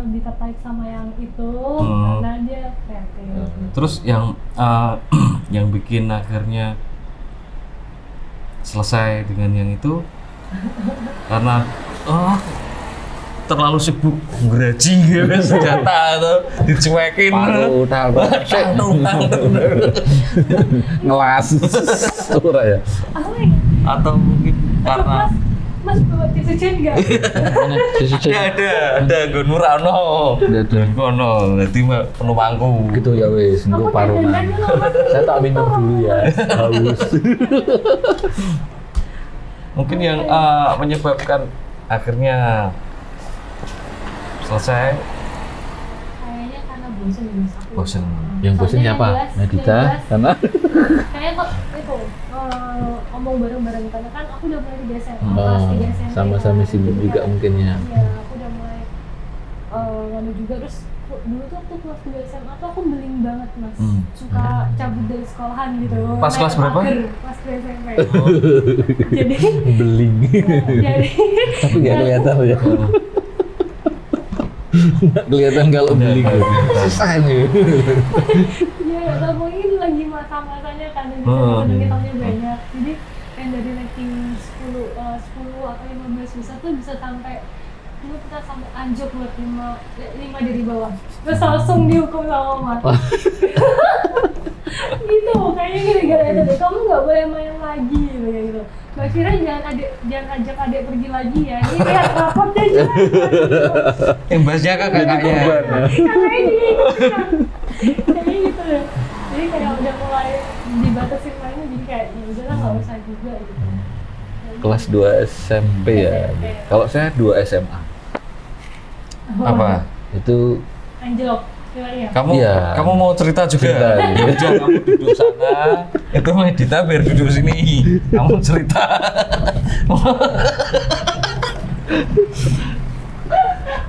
lebih tertarik sama yang itu karena dia kreatif. Terus yang bikin akhirnya selesai dengan yang itu karena terlalu sibuk ngeraji gitu senjata atau dicuekin ngelas ya atau mungkin karena Mas bawa tisu jen nggak? ada gue Nurano kono nanti penumpangku gitu ya wes untuk parunan saya tak minum dulu ya haus mungkin yang menyebabkan akhirnya selesai kayaknya karena bosen. Yang bosen siapa? Nadita karena kayaknya kok itu ngomong bareng-bareng karena kan aku udah mulai di SMA kelas 3 SMP sama-sama sibuk juga mungkin ya. Iya, aku udah mulai nganu juga terus dulu tuh waktu kelas 2 SMA tuh aku beling banget Mas. Suka cabut dari sekolahan gitu. Pas kelas berapa? Kelas 2 SMP. Jadi beling. Jadi tapi nggak kelihatan ya. Nggak kelihatan kalau beling. Susah nih. Ya, nggak mungkin lagi masa-masanya kan kita banyak. Jadi yang dari ranking 10 atau 15 besar tuh bisa sampai dulu kita sampai anjok buat 5 dari bawah. Terus langsung dihukum sama mama. Gitu, kayaknya gara-gara itu deh. Kamu nggak boleh main lagi gitu. Mbak Fira jangan ajak adik pergi lagi ya. Ini lihat rapotnya aja. Yang bahasnya kakaknya. Kakaknya kayak gitu deh. Jadi kayak udah mulai dibatasin mainnya jadi kayak ya udahlah nggak usah juga gitu. Kelas 2 SMP ya. Kalau saya 2 SMA. Apa? Itu anjlok. Ya. Kamu mau cerita juga? Cerita, kamu duduk sana, itu Medita biar duduk sini. Kamu cerita.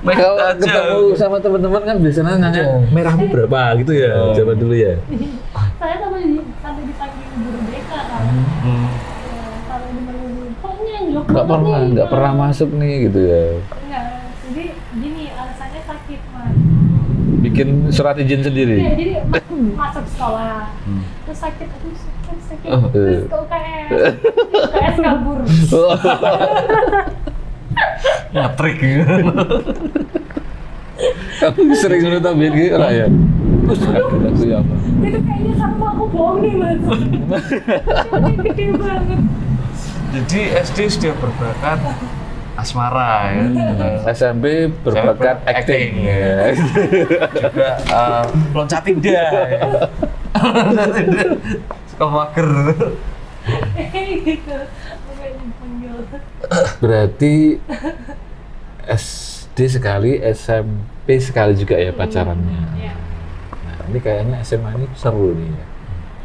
Kalau ketemu sama teman-teman kan biasanya nanya merahmu berapa gitu ya, zaman dulu ya. Saya sampai dipanggil guru BK kan. Kalau dipanggil pokoknya nggak pernah masuk nih gitu ya. Enggak, jadi gini alasannya sakit Mas. Bikin surat izin sendiri. Iya, jadi masuk sekolah. Terus sakit. Terus ke UKS kabur. Nyatrik gitu. Kamu sering nonton gitu lah ya. Terus aku ya apa? Itu kayaknya sama aku bohong nih Mas. Gede banget. Jadi SD sudah berbakat asmara ya. SMP berbakat acting ya. Juga loncat indah ya. Suka mager. Gitu. Berarti SD sekali, SMP sekali juga ya pacarannya. Nah, ini kayaknya SMA ini seru nih ya.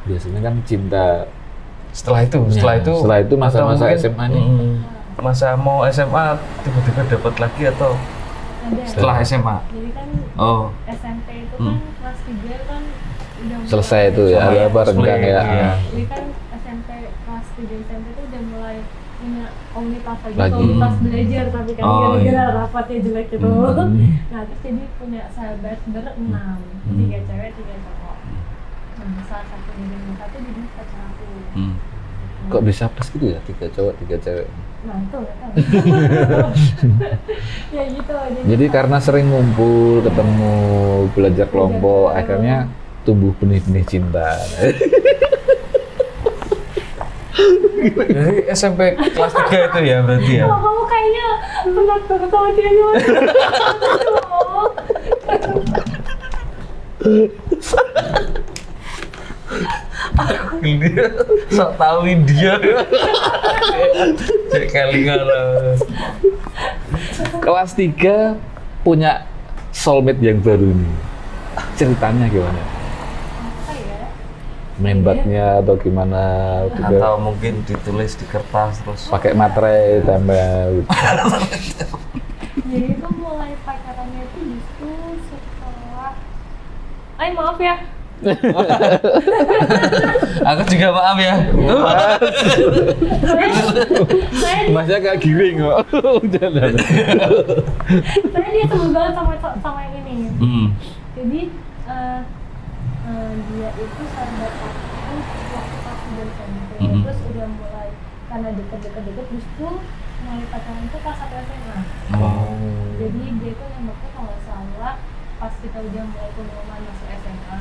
Biasanya kan cinta setelah itu masa-masa SMA nih. Masa mau SMA tiba-tiba dapat lagi atau setelah SMA? Jadi kan SMP itu kan kelas 3 kan udah selesai itu ya, ada apa renggang ya. Jadi kan SMP kelas 3 SMP itu udah mulai punya komunitas lagi. Komunitas belajar tapi kan gara-gara rapatnya jelek gitu. Nah terus jadi punya sahabat ber-6, 3 cewek 3 cowok. Nah salah satu dari mereka tuh jadi pacar aku. Kok bisa pas gitu ya, 3 cowok 3 cewek? Nah itu nggak tahu. Ya gitu. Jadi karena sering ngumpul, ketemu, belajar kelompok, akhirnya tumbuh benih-benih cinta. Jadi SMP kelas 3 itu ya berarti ya? Kamu kayaknya pernah ketemu dia gimana? Dia sok tahu dia. Cek kelingan lah. Kelas 3 punya soulmate yang baru nih. Ceritanya gimana? Apa ya? Nembaknya atau gimana? Atau mungkin ditulis di kertas terus pakai materai tempel. Jadi itu mulai pacarannya itu justru setelah maaf ya, Aku juga maaf ya. Masnya agak giring kok. Udah. Saya dia sebel banget sama yang ini. Jadi dia itu sahabat aku waktu pas udah SMP, terus udah mulai karena deket justru mulai pacaran itu pas satu SMA. Jadi dia itu nembaknya kalau nggak salah pas kita udah mulai pengumuman masuk SMA,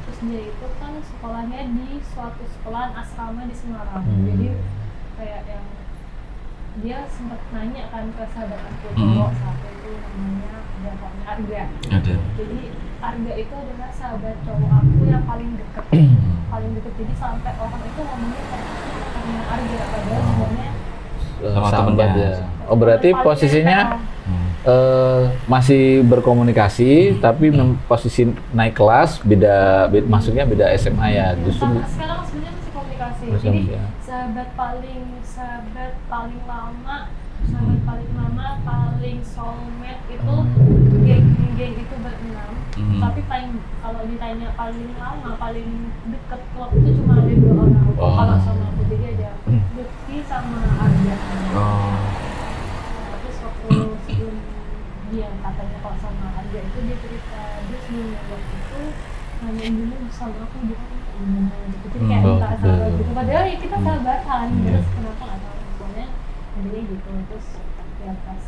terus dia itu kan sekolahnya di suatu sekolahan asrama di Semarang. Jadi kayak yang dia sempat nanya kan ke sahabat aku cowok satu itu namanya Arga. Jadi Arga itu adalah sahabat cowok aku yang paling deket. Jadi sampai orang itu ngomongnya karena Arga padahal sebenarnya sahabat ya. Oh berarti posisinya masih berkomunikasi tapi posisi naik kelas beda masuknya beda SMA ya justru. Sekarang sebenarnya masih komunikasi. Jadi sahabat paling lama paling soulmate itu geng itu berenam. Tapi kalau ditanya paling lama paling deket klub itu cuma ada 2 orang. Kalau sama aku jadi ada Lutfi sama Arya. Terus waktu sebelum dia katanya kalau sama Arya itu dia cerita dia sebelum waktu itu nanyain dulu sama aku gimana gitu. Jadi kayak minta sahabat gitu. Padahal ya kita sahabatan. Terus kenapa nggak tahu pokoknya intinya gitu. Terus ya pas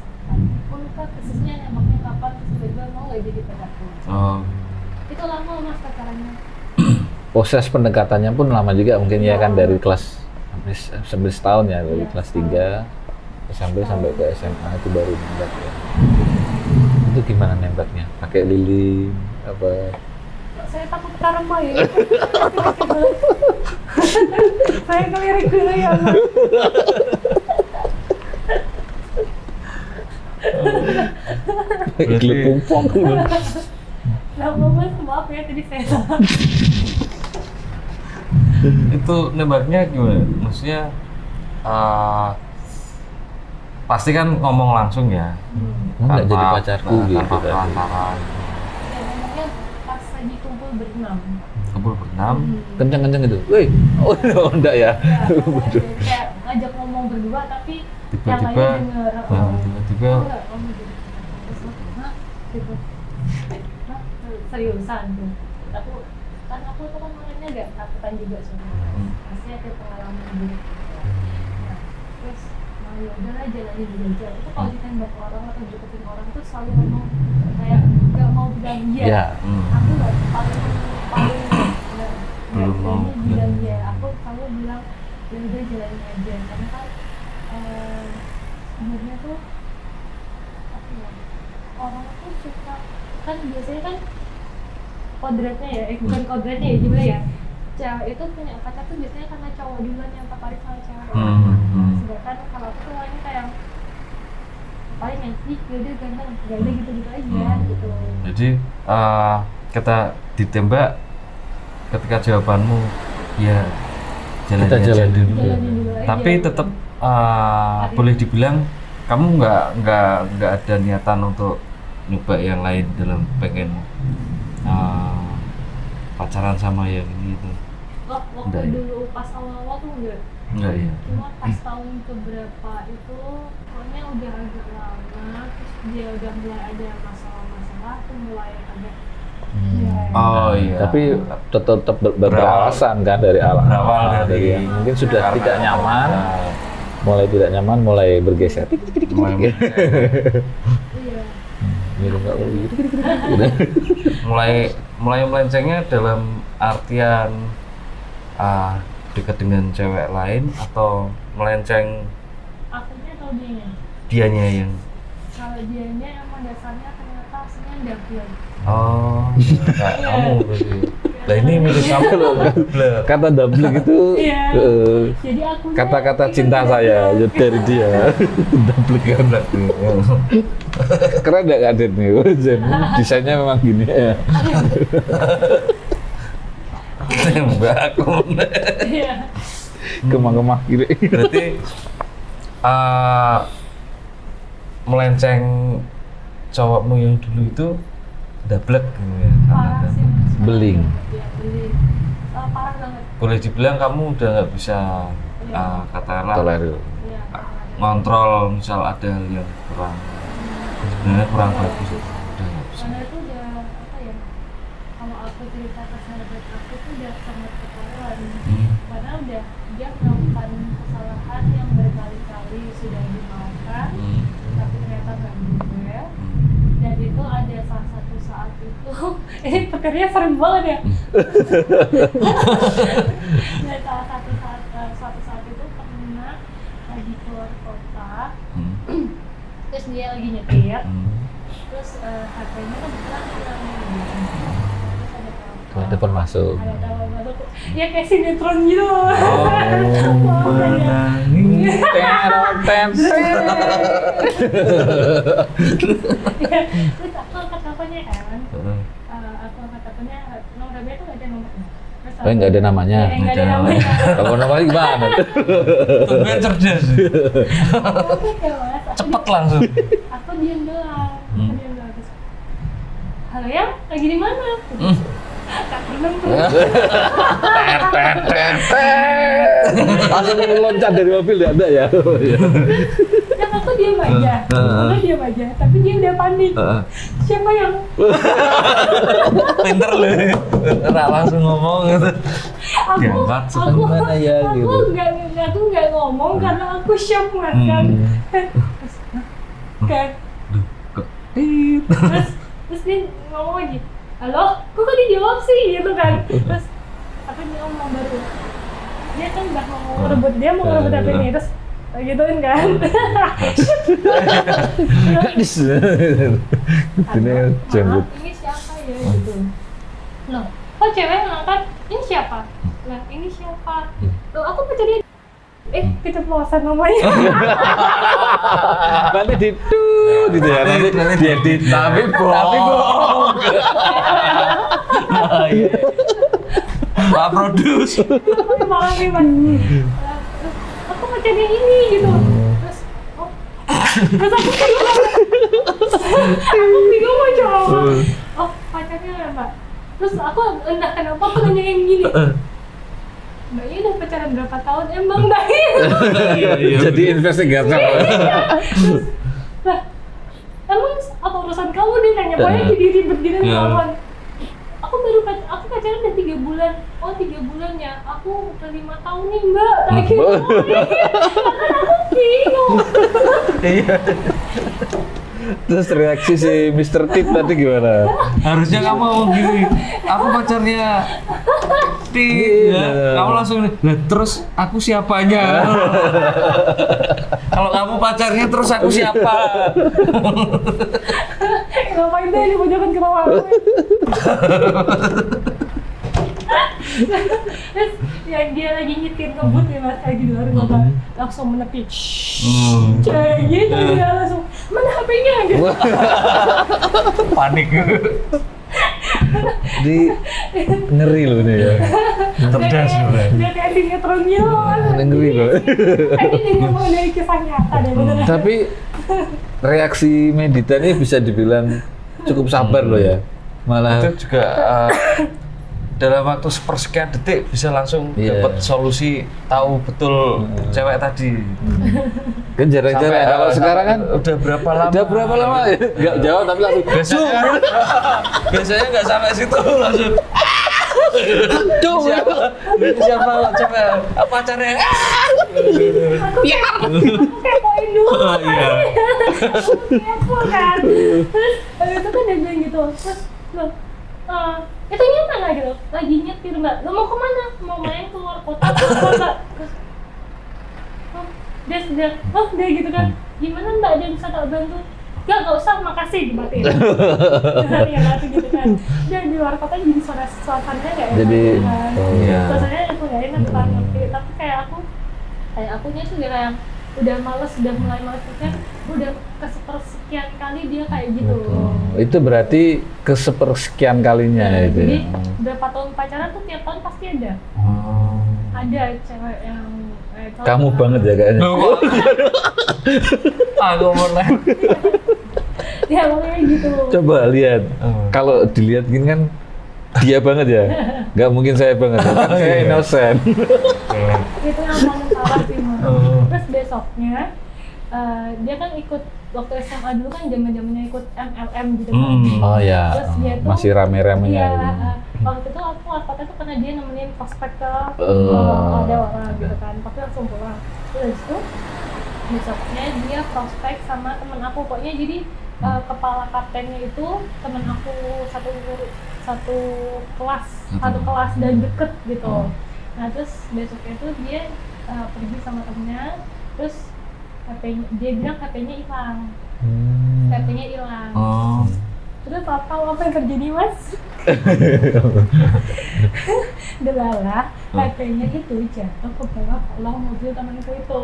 pun kak khususnya nembaknya kapan terus tiba-tiba mau nggak jadi pacarku. Itu lama mas pacarannya. Proses pendekatannya pun lama juga mungkin ya kan dari kelas sampai setahun ya dari kelas 3 sampai ke SMA itu baru nembak ya. Itu gimana nembaknya? Pakai lilin apa? Saya takut karma ya. Saya kelirik dulu ya mas. Berarti kumpong. Nah, mas maaf ya tadi saya salah. Itu nembaknya gimana? Maksudnya pasti kan ngomong langsung ya. Nggak jadi pacarku gitu tanpa kan. pelantaran. Ya ngomongnya pas lagi kumpul berenam. Kenceng-kenceng itu. Woi, oh enggak ya. Kayak ngajak ngomong berdua tapi yang Tiba-tiba lain denger. tiba-tiba Gitu. Seriusan tuh. Aku tuh kan orangnya agak takutan juga sebenarnya. Pasti ada pengalaman gitu. Nah, terus ya udahlah jalanin dulu aja. Itu kalau ditembak orang atau deketin orang tuh selalu ngomong kayak nggak mau bilang iya. Aku nggak paling belum mau bilang iya. Aku selalu bilang ya udah jalanin aja karena kan sebenarnya tuh apa ya, orang tuh suka kan biasanya kan kodratnya ya, bukan kodratnya ya gimana ya, cewek itu punya pacar tuh biasanya karena cowok duluan yang tertarik sama cewek. Sedangkan kalau aku tuh orangnya kayak paling yang yaudah ganteng gitu-gitu aja gitu. Jadi kita ditembak ketika jawabanmu ya jalanin aja dulu. Tapi tetap boleh dibilang kamu nggak ada niatan untuk nyoba yang lain dalam pengen pacaran sama yang gitu. Waktu dulu pas awal-awal tuh enggak ya. Cuma pas tahun keberapa itu pokoknya udah agak lama terus dia udah mulai ada masalah tuh mulai agak tapi tetap beralasan kan dari awal dari mungkin sudah tidak nyaman, mulai tidak nyaman, mulai bergeser. mulai melencengnya dalam artian dekat dengan cewek lain atau melenceng akunya atau dianya yang kalau dianya emang dasarnya ternyata aslinya double. Kayak kamu berarti. Lah ini mirip kamu loh. Kata double itu jadi akunya kata-kata cinta saya dari dia. Double kan. Keren nggak Kadet nih? Desainnya memang gini ya. Tembak aku. Kemah-kemah kiri. Berarti melenceng cowokmu yang dulu itu dablek gitu ya. parah sih mas. Beling. Ya, parah banget. Boleh dibilang kamu udah nggak bisa katakanlah Tolerir. Iya, ngontrol misal ada hal yang sebenarnya kurang bagus, udah nggak bisa. karena itu udah apa ya, kalau aku cerita ke sahabat aku tuh udah sangat ketahuan. Karena udah dia melakukan kesalahan yang berkali-kali sudah dimaafkan, tapi ternyata nggak juga. Dan itu ada salah satu saat itu ini petirnya serem banget ya. Dan suatu saat itu pernah lagi keluar kota, terus dia lagi nyetir, terus HP-nya kebetulan hilang. Terus ada Telepon masuk. ada telepon masuk, ya kayak sinetron gitu. Menangis. Ya, terus aku angkat teleponnya kan, aku angkat teleponnya, nomor HP itu nggak ada nomornya. Terus Oh, nggak ada namanya. Ya, nggak ada namanya. Kalau namanya gimana? Tumben cerdas. Oke, Mas. Cepet langsung. Aku diam doang. Terus, halo ya, lagi di mana? Tak pernah tuh. Langsung loncat dari mobil ya, ada ya. Yang aku diam aja, aku diam aja, tapi dia udah panik. Siapa yang? Pinter lu. Nggak langsung ngomong gitu. Diangkat, gimana ya, gitu. Aku nggak ngomong karena aku shock Mas kan. Kan. Terus dia ngomong lagi, halo, kok gak dijawab sih gitu kan. Terus apa nih ngomong baru, dia kan udah mau ngerebut, dia mau ngerebut HP nih, terus gituin kan. Gadis. Ini jemput. Ini siapa ya gitu. Loh, kok cewek ngangkat, ini siapa? Lah, ini siapa? Loh, aku baca dia. Keceplosan namanya. Nanti ditut gitu ya, nanti diedit. Tapi bohong. Pak Produs. Malah nih Mas. Aku baca dia ini gitu. Terus, terus aku bingung mau jawab. Oh, pacarnya ya Mbak. Terus aku entah kenapa aku nanyain gini. Mbaknya udah pacaran berapa tahun? Emang Mbaknya? Jadi investigator. Terus, lah, emang apa urusan kamu nih nanya banyak jadi ribet gini kawan. Aku pacaran udah 3 bulan. Oh 3 bulan ya, aku udah 5 tahun nih Mbak. Kayak gitu. Aku bingung. Iya. Terus reaksi si Mr. Tip tadi gimana? Harusnya kamu ngomong gini. Aku pacarnya Tip. Ya. Kamu langsung nih. Lah terus aku siapanya? Kalau kamu pacarnya terus aku siapa? Ngapain deh dipojokan ke rumah aku? Terus yang dia lagi nyetir ngebut nih Mas, lagi di luar kota, langsung menepi. Kayak gitu dia langsung, mana HP-nya gitu. Panik. Jadi ngeri loh ini ya. Cerdas sebenarnya. Dia kayak sinetron gitu. Ngeri loh. Ini dia ngomong dari kisah nyata deh beneran. Tapi reaksi Medita ini bisa dibilang cukup sabar loh ya. Malah Itu juga dalam waktu sepersekian detik bisa langsung dapat solusi, tahu betul cewek tadi. kan jarang-jarang kalau sekarang kan udah berapa lama? Udah berapa lama ya? Nggak jawab tapi langsung Biasanya nggak sampai situ langsung. Siapa coba pacarnya? Aku kepoin dulu. Iya. Aku kepo kan. Terus habis itu kan dia bilang gitu. Terus loh, itu nyata nggak gitu? Lagi nyetir Mbak. Lo mau kemana? Mau main keluar kota? Mbak. Terus dia gitu kan. Gimana Mbak? Ada yang bisa tak bantu? Nggak usah, makasih, dimatiin. Ya nanti gitu kan. Dan di luar kota jadi suasananya nggak enak. Jadi, kan. iya. Suasananya aku nggak enak kan, ngerti. Tapi kayak akunya tuh kayak udah males, udah mulai males. Maksudnya udah kesepersekian kali dia kayak gitu. Itu berarti kesepersekian kalinya Nah, itu. jadi Ya. berapa tahun pacaran tuh tiap tahun pasti ada. Ada cewek yang cowok Kamu banget ya kayaknya. Aku mulai. ya pokoknya gitu. Coba lihat. Kalau dilihat gini kan dia banget ya? Nggak mungkin saya banget, kan saya innocent. Itu yang paling parah sih Mas. Terus besoknya dia kan ikut waktu SMA dulu kan zaman-zamannya ikut MLM gitu kan. Oh ya, Terus dia tuh masih rame-ramenya. iya, waktu itu aku ngapatnya tuh karena dia nemenin prospek ke ada orang gitu kan, tapi langsung pulang. Terus itu besoknya dia prospek sama temen aku, pokoknya jadi kepala kaptennya itu temen aku satu kelas dan deket gitu. Nah terus besoknya tuh dia pergi sama temennya, terus dia bilang HP-nya hilang. HP-nya hilang. Terus apa yang terjadi Mas? Delala, HP-nya itu jatuh ke bawah kolong mobil temanku itu.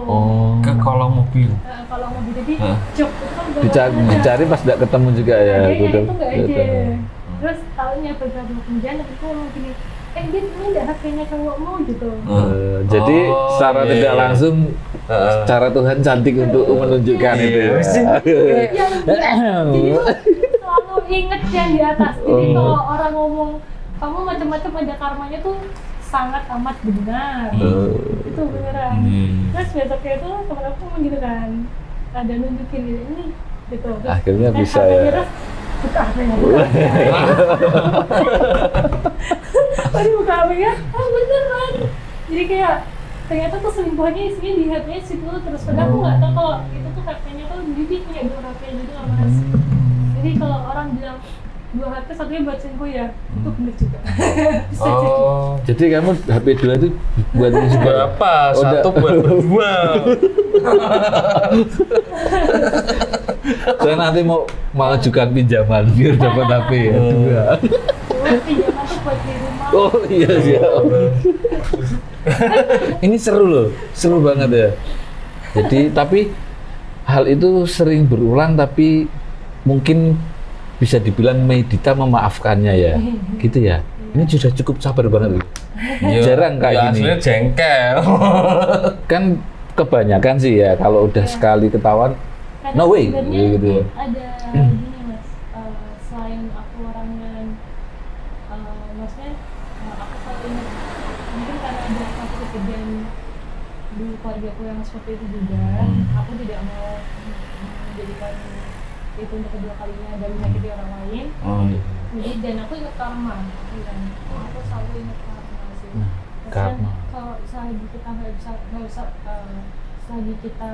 Ke kolong mobil. Kolong mobil, jadi jok itu kan Dicari pas tidak ketemu juga ya. Dia itu nggak ada. Terus tahunya beberapa kemudian aku ngomong gini, dia ini nggak HP-nya cowokmu gitu. Jadi secara tidak langsung cara Tuhan cantik untuk menunjukkan itu. Jadi selalu inget yang di atas. Jadi kalau orang ngomong kamu macam-macam ada karmanya tuh sangat amat benar. Itu beneran. Terus besoknya itu temen aku ngomong gitu kan, ada nunjukin ini gitu. Terus, akhirnya bisa ya. Buka HP-nya. Tadi buka HP-nya, beneran. Jadi kayak ternyata tuh selingkuhannya isinya di HP-nya situ terus. Padahal aku nggak tahu kalau itu tuh HP-nya tuh jadi punya 2 HP gitu loh Mas. Jadi kalau orang bilang 2 HP satunya buat selingkuh ya, itu bener juga. Bisa jadi. Jadi kamu HP 2 itu buat Berapa? Satu buat berdua. Saya nanti mau ajukan pinjaman biar dapat HP ya 2. Pinjaman tuh buat di rumah. Oh iya siap. Ini seru loh, seru banget ya. Jadi tapi hal itu sering berulang tapi mungkin bisa dibilang Medita memaafkannya ya, gitu ya. Ini sudah cukup sabar banget loh. Jarang kayak gini. Aslinya jengkel. Kan kebanyakan sih ya kalau udah sekali ketahuan, no way, gitu ya. Ada gini Mas, selain aku orangnya, maksudnya aku selalu ingat, mungkin karena ada satu kejadian di keluarga aku yang seperti itu juga, aku tidak mau menjadikan itu untuk kedua kalinya dan menyakiti orang lain. Jadi dan aku ingat karma, kan? Aku selalu ingat karma sih. Karma. Kalau selagi kita nggak usah selagi kita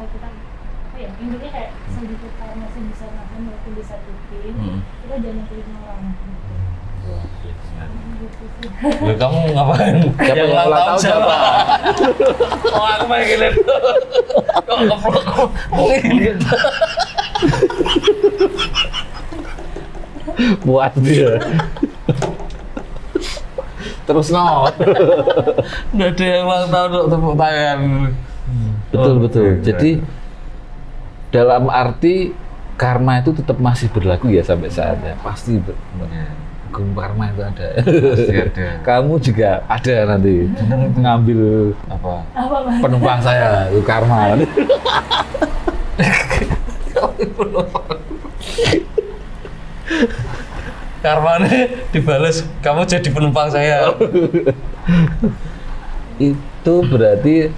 apa ya, intinya kayak selagi kita masih bisa nahan walaupun disakitin, kita jangan nyakitin orang gitu. Gitu sih. Loh, kamu ngapain? Siapa yang ulang tahun siapa? Oh, aku pengen lihat. Kok keplok mungkin. Buat dia. Terus no. Nggak ada yang ulang tahun untuk tepuk tangan. Betul. Jadi dalam arti karma itu tetap masih berlaku ya sampai saatnya. Pasti hukum karma itu ada. Pasti ada. Kamu juga ada nanti ngambil Apa? Mas? penumpang saya itu karma. Karmanya dibales, kamu jadi penumpang saya. Itu berarti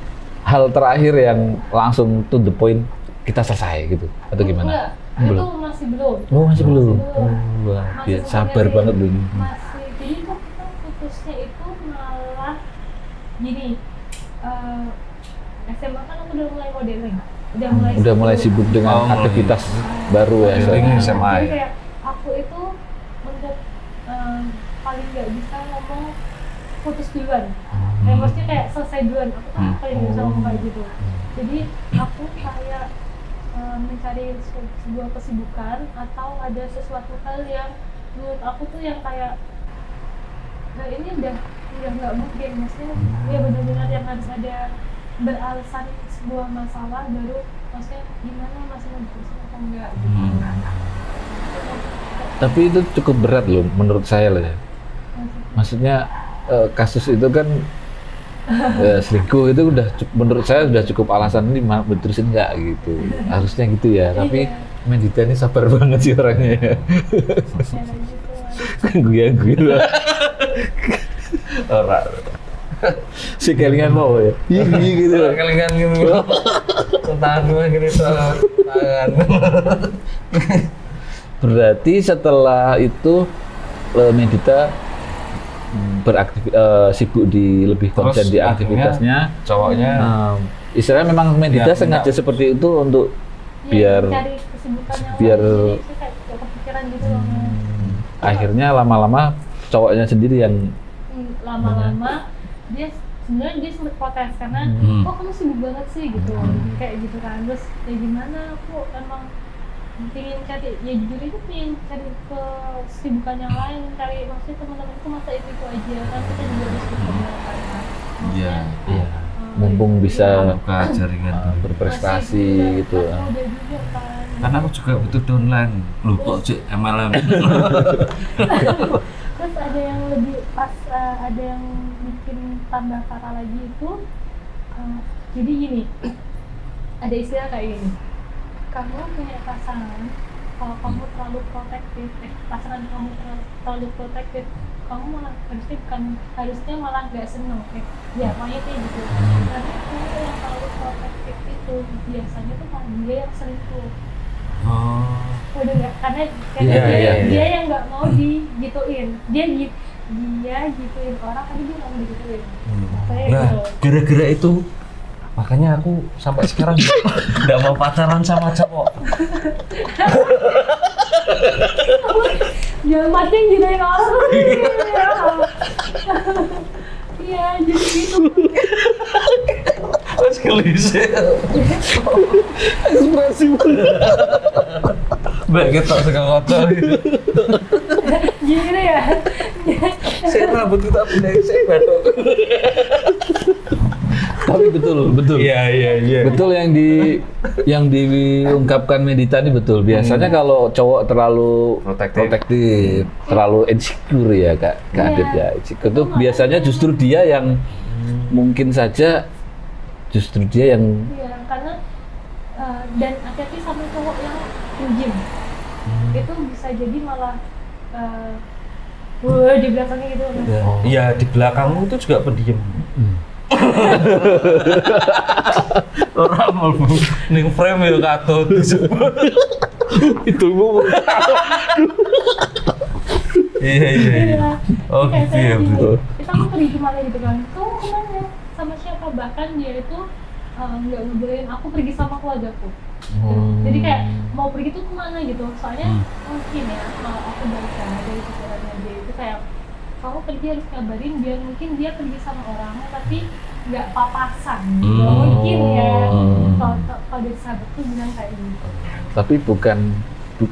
hal terakhir yang langsung to the point, kita selesai gitu atau gimana? Enggak, itu masih belum. Oh masih belum. Wah, Masih sabar sebenarnya banget belum. Masih, jadi tuh kita putusnya itu malah gini, SMA kan aku udah mulai modeling, Udah mulai sibuk dengan aktivitas baru ya. Modeling SMA. Jadi kayak aku itu untuk paling nggak bisa ngomong putus duluan. Kayak maksudnya kayak selesai duluan, aku kan paling nggak bisa ngomong kayak gitu. Jadi aku kayak mencari sebuah kesibukan atau ada sesuatu hal yang menurut aku tuh yang kayak ini udah nggak mungkin, maksudnya ya benar-benar yang harus ada beralasan sebuah masalah baru maksudnya gimana masih mau berusaha atau enggak gitu. Tapi itu cukup berat loh menurut saya loh ya. Maksudnya kasus itu kan selingkuh itu udah menurut saya sudah cukup alasan ini terusin nggak gitu. Harusnya gitu ya. Tapi Medita ini sabar banget sih orangnya. Ya gitu Gue. Ora. Si kelingan mau ya. Iya gitu. Kelingan gini. Tangan gue gini tangan. Berarti setelah itu Medita sibuk di lebih konsen di aktivitasnya. Cowoknya Istilahnya memang Medita Ya, sengaja enggak. seperti itu untuk Iya, biar cari kesibukan yang biar- lain, jadi saya kayak gak kepikiran gitu loh. akhirnya lama-lama cowoknya sendiri yang Lama-lama dia sebenarnya dia sempat protes karena kok kamu sibuk banget sih gitu, kayak gitu kan. Terus ya gimana, aku emang pengen cari, ya jujur itu pengen cari kesibukan yang lain, cari maksudnya teman-temanku masa itu aja kan, kita juga harus berkembang kan. Iya. ya, mumpung bisa buka jaringan. berprestasi gitu. Kan udah juga kan. Karena aku juga butuh downline. Loh kok cek MLM. Terus ada yang lebih pas, ada yang bikin tambah parah lagi itu, jadi gini, ada istilah kayak gini, kamu punya pasangan, kalau kamu terlalu protektif, pasangan kamu terlalu protektif, kamu malah harusnya malah nggak seneng, ya pokoknya kayak gitu. Tapi kalau yang terlalu protektif itu biasanya tuh malah dia yang selingkuh. Oh. Udah nggak, karena Iya, iya, dia iya. yang nggak mau digituin, dia gituin orang tapi dia nggak mau digituin. Kayak Nah, gitu. gara-gara itu makanya aku sampai sekarang nggak mau pacaran sama cowok. Jangan mati yang gituin orang. Iya, jadi gitu. Terus kelise. Ekspresi Mbak kita suka kotor gitu. Gini ya. Saya rambut kita punya saya batuk. tapi betul Iya. betul yang diungkapkan Medita ini betul. Biasanya kalau cowok terlalu protektif, terlalu insecure ya Kak Adit ya. Insecure itu biasanya justru dia yang mungkin saja Iya, karena dan hati-hati sama cowok yang pinjam. Itu bisa jadi malah di belakangnya gitu. Iya, di belakangmu itu juga pendiam. Orang mau ning frame ya katut disebut. itu Iya. Oh Kayak gitu ya. saya Betul. kita mau pergi kemana gitu kan, kamu kemana sama siapa, bahkan dia itu nggak ngebolehin aku pergi sama keluargaku. Jadi kayak mau pergi tuh kemana gitu, soalnya mungkin ya kalau aku baca dari pikirannya dia itu kayak kamu pergi harus kabarin biar mungkin dia pergi sama orang tapi nggak papasan gitu. Mungkin ya kalau dari sahabat tuh bilang kayak gitu. tapi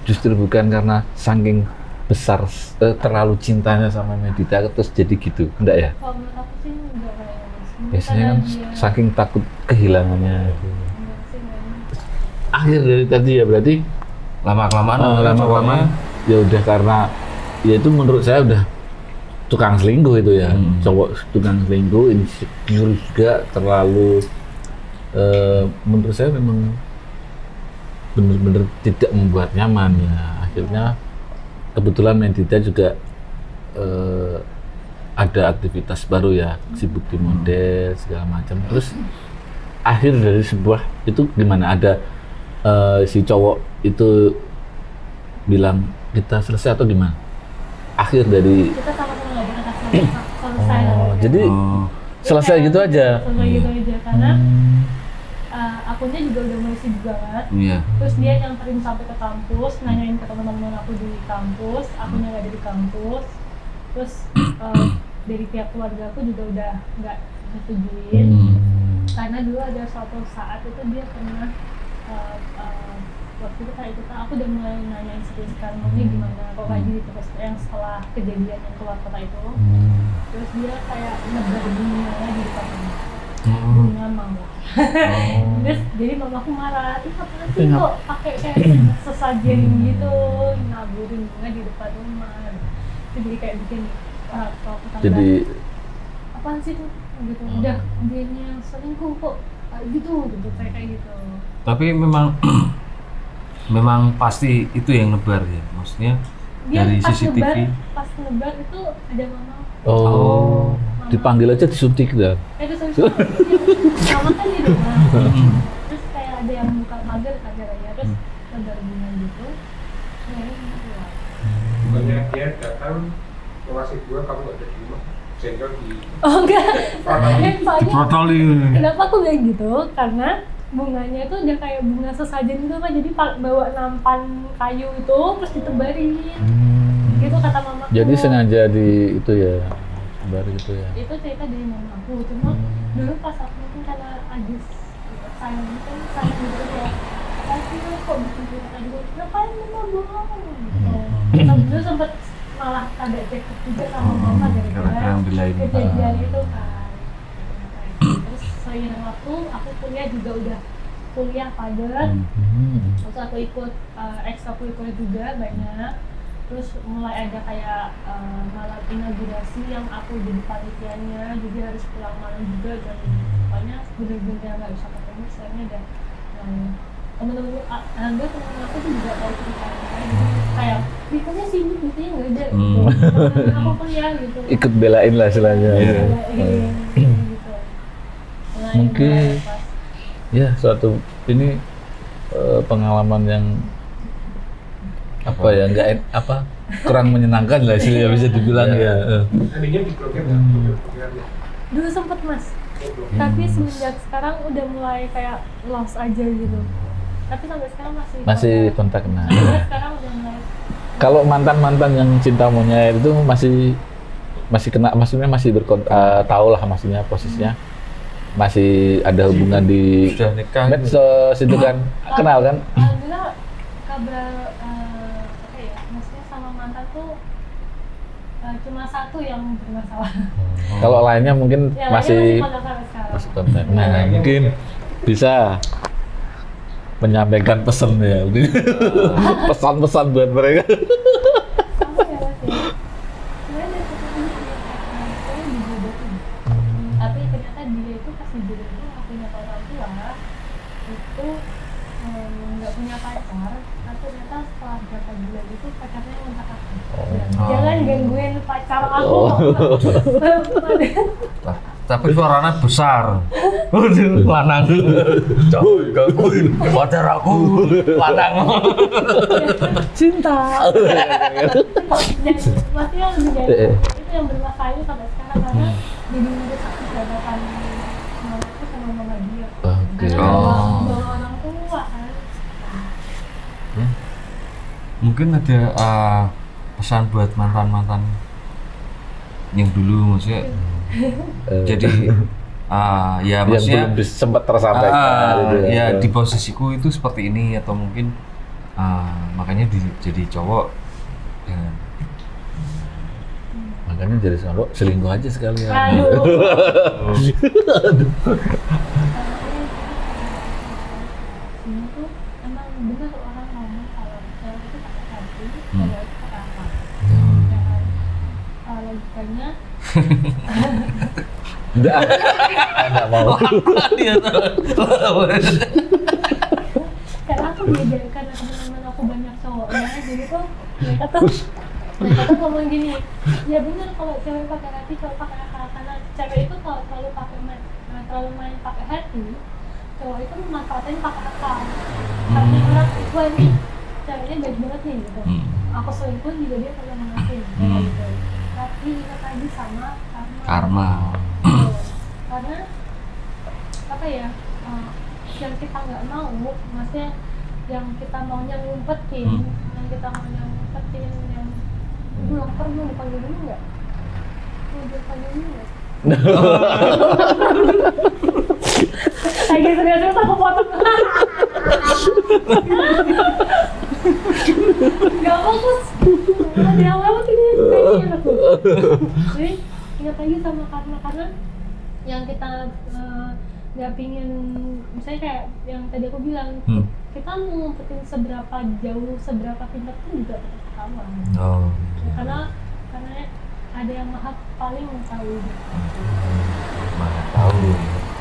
justru bukan karena saking besar terlalu cintanya sama Medita terus jadi gitu, enggak ya? Kalau menurut aku sih nggak kayak gitu. Biasanya kan saking takut kehilangannya. Akhir dari tadi ya berarti Lama-kelamaan lama-lama ya udah, karena ya itu menurut saya udah tukang selingkuh itu ya. Cowok tukang selingkuh, insecure juga, terlalu menurut saya memang benar-benar tidak membuat nyaman ya. Akhirnya kebetulan Medita juga ada aktivitas baru ya, sibuk di model segala macam. Terus akhir dari sebuah itu gimana, ada si cowok itu bilang kita selesai atau gimana? Akhir dari kita sama-sama nggak pernah selesai. jadi selesai gitu aja. Selesai gitu aja karena akunnya juga udah mulai sibuk banget. Iya. Terus dia nyamperin sampai ke kampus, nanyain ke teman-teman aku di kampus, akunya nggak ada di kampus. Terus dari pihak keluarga aku juga udah nggak setujuin. Karena dulu ada suatu saat itu dia pernah waktu itu kayak kita, aku udah mulai nanyain sekarang maunya gimana, kok kayak gitu, terus yang setelah kejadian yang keluar kota itu, terus dia kayak nebar bunga di depan aku, bunga mawar. Terus jadi mamaku marah, ih apaan sih kok pakai kayak sesajen gitu, naburin bunga di depan rumah. Itu jadi kayak bikin kalau tetangga, Jadi apaan sih tuh gitu, udah dianya yang selingkuh kok gitu kayak gitu. Tapi memang pasti itu yang nebar ya. Maksudnya dia dari pas CCTV. pas ngebar itu ada mama. Oh, dipanggil aja disuntik dah. Itu mama kan di rumah. Terus kayak ada yang buka pagar kacaranya, terus ngebar bunga gitu. Akhirnya mama keluar. Bukannya dia datang ngasih gua kamu nggak ada di rumah, sehingga di Oh enggak, soalnya Protoli. kenapa aku bilang gitu? Karena bunganya itu udah kayak bunga sesajen gitu kan, jadi bawa nampan kayu itu terus ditebarin. Gitu kata mamaku. Jadi sengaja di itu ya, baru gitu ya. Itu cerita dari mama aku, cuma dulu pas aku mungkin karena Agis sayang gitu, sayang gitu ya. Tapi kok bikin cerita gitu, ngapain mama bohong? Gitu. Dulu sempet malah agak cekcok juga sama mama gara-gara yang belain. kejadian itu kan. Terus seiring waktu aku kuliah juga udah kuliah padat. Terus aku ikut ekstrakurikuler juga banyak. Terus mulai ada kayak malam inaugurasi yang aku jadi panitianya, jadi harus pulang malam juga dan pokoknya bener-bener nggak bisa ketemu. Soalnya ada temen-temen aku tuh juga tahu ceritanya, jadi kayak Dikanya sibuk gitu ya nggak ada gitu. Aku kuliah gitu. Ikut belain lah istilahnya. Gitu. Nah, Mungkin ya suatu ini pengalaman yang apa ya apa kurang menyenangkan lah istilahnya bisa dibilang ya. Tadinya di blognya nggak? Dulu sempet mas, tapi semenjak sekarang udah mulai kayak lost aja gitu. Tapi sampai sekarang masih kontak. Nah, Sampai sekarang udah mulai. kalau mantan yang cinta monyet itu masih kena, maksudnya masih tahu lah maksudnya posisinya masih ada hubungan di Sudah nikah. medsos itu kan, kenal kan? Alhamdulillah kabar apa ya, maksudnya sama mantan tuh cuma satu yang bermasalah. Kalau lainnya mungkin Ya, masih kontak sampai sekarang. kontak. Nah, mungkin bisa menyampaikan pesan ya, pesan-pesan buat mereka. Sama ya mas ya. Sebenarnya dari satu sisi saya dijodohin. Tapi ternyata dia itu pas dijodohin nggak punya orang tua, itu nggak punya pacar. Tapi ternyata setelah berapa bulan itu pacarnya ngontak aku. Jangan gangguin pacar aku. Tapi suaranya besar. Waduh, lanang. Jangan gangguin pacar aku, lanang. Cinta. Dan maksudnya lebih dari itu yang bermasalah itu sampai sekarang karena jadi merusak persahabatan mamaku sama mama dia. Oke. Karena Oh. bawa orang tua kan. Mungkin ada pesan buat mantan yang dulu maksudnya. Jadi ya Yang maksudnya belum sempat tersampaikan gitu ya di posisiku itu seperti ini atau mungkin makanya jadi cowok dengan makanya jadi cowok selingkuh aja sekalian. Aduh. Ini tuh emang benar orang ngomong kalau cewek itu pakai hati, cewek itu pakai apa? Ya kan? Kalau logikanya Enggak mau. karena aku belajar karena teman-teman aku banyak cowoknya, jadi tuh mereka tuh ngomong gini, ya benar kalau cewek pakai hati, cowok pakai akal. Karena cewek itu kalau terlalu main pakai hati, cowok itu memanfaatin pakai akal. Karena orang wah ini ceweknya baik banget nih gitu, aku selingkuh juga dia kalau mengakuin kayak gitu. Tapi ingat lagi sama karma. Gitu. Karena apa ya, yang kita nggak mau, maksudnya yang kita maunya ngumpetin, yang lapar mau dipanggil dulu nggak? Mau dipanggil dulu nggak? Kayak gitu terus aku potong. Gak fokus. Di awal ini kayaknya aku. Jadi ingat lagi sama karena yang kita nggak pingin, misalnya kayak yang tadi aku bilang, kita mau ngumpetin seberapa jauh, seberapa pintar pun juga tetap ketahuan. oh. Karena ada yang maha paling mengetahui. Maha tahu,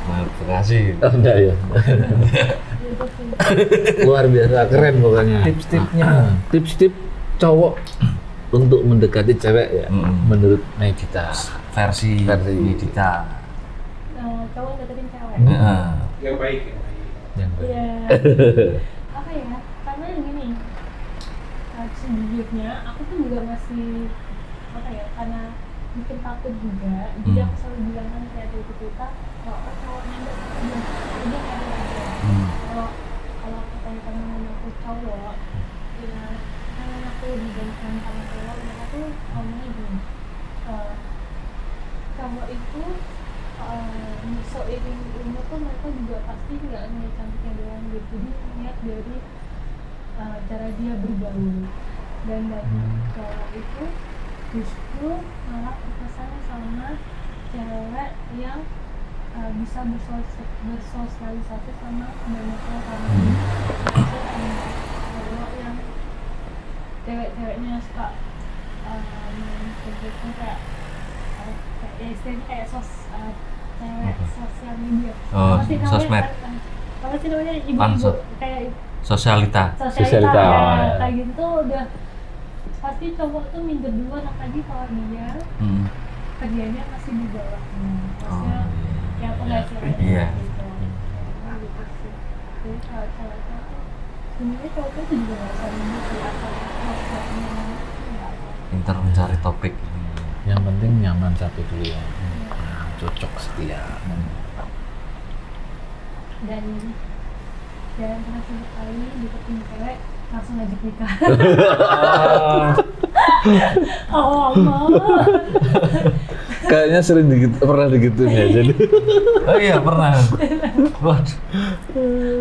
maha terkasih. Oh, enggak ya. Gitu sih. Luar biasa keren pokoknya. Tips-tipsnya. Tips-tip cowok untuk mendekati cewek ya, menurut Medita. Versi Medita. Cowok deketin cewek. Yang baik, yang baik. Yang baik. Iya. Apa ya? Karena gini, sejujurnya aku tuh juga masih apa ya? Karena mungkin takut juga. Jadi aku selalu bilang kan kayak dari kita, kalau cowoknya nggak suka dia nggak aja. Kalau aku tanya teman aku cowok, ya karena aku dibandingkan sama cowok, mereka tuh ngomongnya gini. Cowok itu seiring umur tuh mereka juga pasti nggak ngeliat cantiknya doang gitu, jadi lihat dari cara dia bergaul. Dan cowok itu justru malah terkesan sama cewek yang bisa bersosialisasi sama banyak orang. Cowok yang cewek-ceweknya suka kegiatan kayak ya istilahnya kayak cewek sosial media. Sosmed. Apa sih namanya, ibu-ibu Pansos. kayak Sosialita. Sosialita. Ya, kayak gitu tuh udah pasti cowok tuh minder duluan, apalagi kalau dia kerjanya masih di bawahnya, maksudnya ya penghasilannya Iya. gitu. Nah, gitu sih. Jadi kalau ceweknya tuh sebenarnya cowok tuh juga nggak usah minder sih, asal Pintar mencari topik. Yang penting nyaman satu dulu ya. Cocok setia. dan jangan pernah sekali deketin cewek langsung ngajak nikah. Kayaknya sering pernah digituin ya. Jadi Oh iya pernah. Waduh.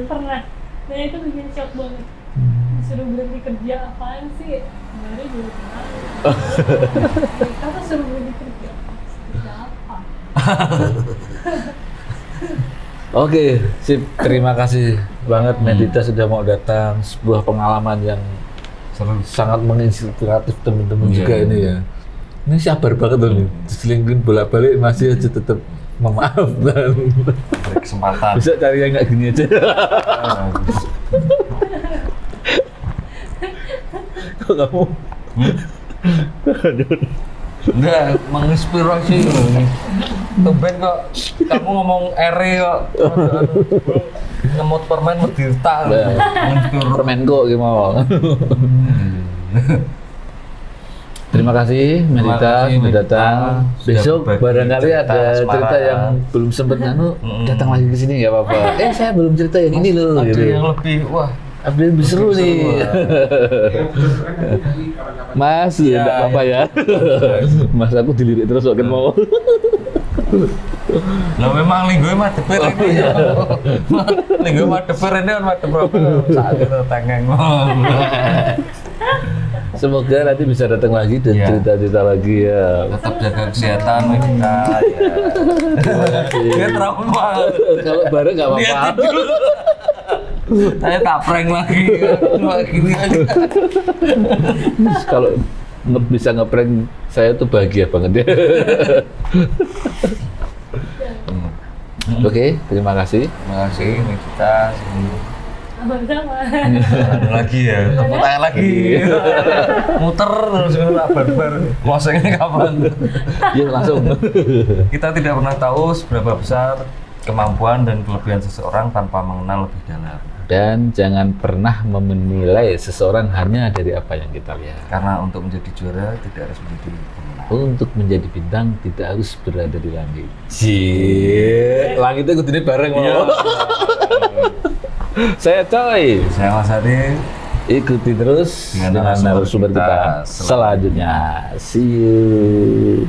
Pernah. Nah itu bikin shock banget. Disuruh berhenti kerja, apaan sih? Baru juga kenal. Kamu suruh berhenti kerja. Kerja apa? Oke, sip. Terima kasih banget Medita sudah mau datang. Sebuah pengalaman yang sangat menginspiratif teman-teman juga ini ya. Ini sabar banget loh nih. Diselingkuhin bolak-balik masih aja tetap memaafkan. Beri kesempatan. Bisa cari yang nggak gini aja. Kok kamu? Enggak, menginspirasi loh. Tumben kok kamu ngomong ere kok. Ngemot permen Medita. Permenko gimana? Terima kasih Medita sudah datang. Besok barangkali ada cerita yang belum sempat datang lagi ke sini nggak apa-apa. Saya belum cerita yang ini loh. Ada Gitu. yang lebih Ada yang lebih seru nih. Mas, Iya, enggak apa-apa ya. Mas aku dilirik terus kok kan mau. Lah memang linggoe madeper ini. Linggoe madeper ini kan madeper saat itu tengeng. Semoga nanti bisa datang lagi dan Iya. cerita-cerita lagi ya. Tetap jaga kesehatan Medita ya. Dia trauma. Kalau bareng nggak Lihat apa-apa. dulu. Saya tak prank lagi. Cuma gini aja. Kalau bisa ngeprank saya tuh bahagia banget ya. Oke, terima kasih. Terima kasih Medita. Sama-sama. Lagi ya, tepuk tangan lagi. Muter terus bar-bar. Closingnya kapan? Yuk langsung. Kita tidak pernah tahu seberapa besar kemampuan dan kelebihan seseorang tanpa mengenal lebih dalam. Dan jangan pernah menilai seseorang hanya dari apa yang kita lihat. Karena untuk menjadi juara tidak harus menjadi pemenang. Untuk menjadi bintang tidak harus berada di langit. Cie, langitnya ikut bareng loh. Saya Coy. Saya Mas Adi. Ikuti terus Dengan dengan narasumber narasumber kita kita selanjutnya. See you.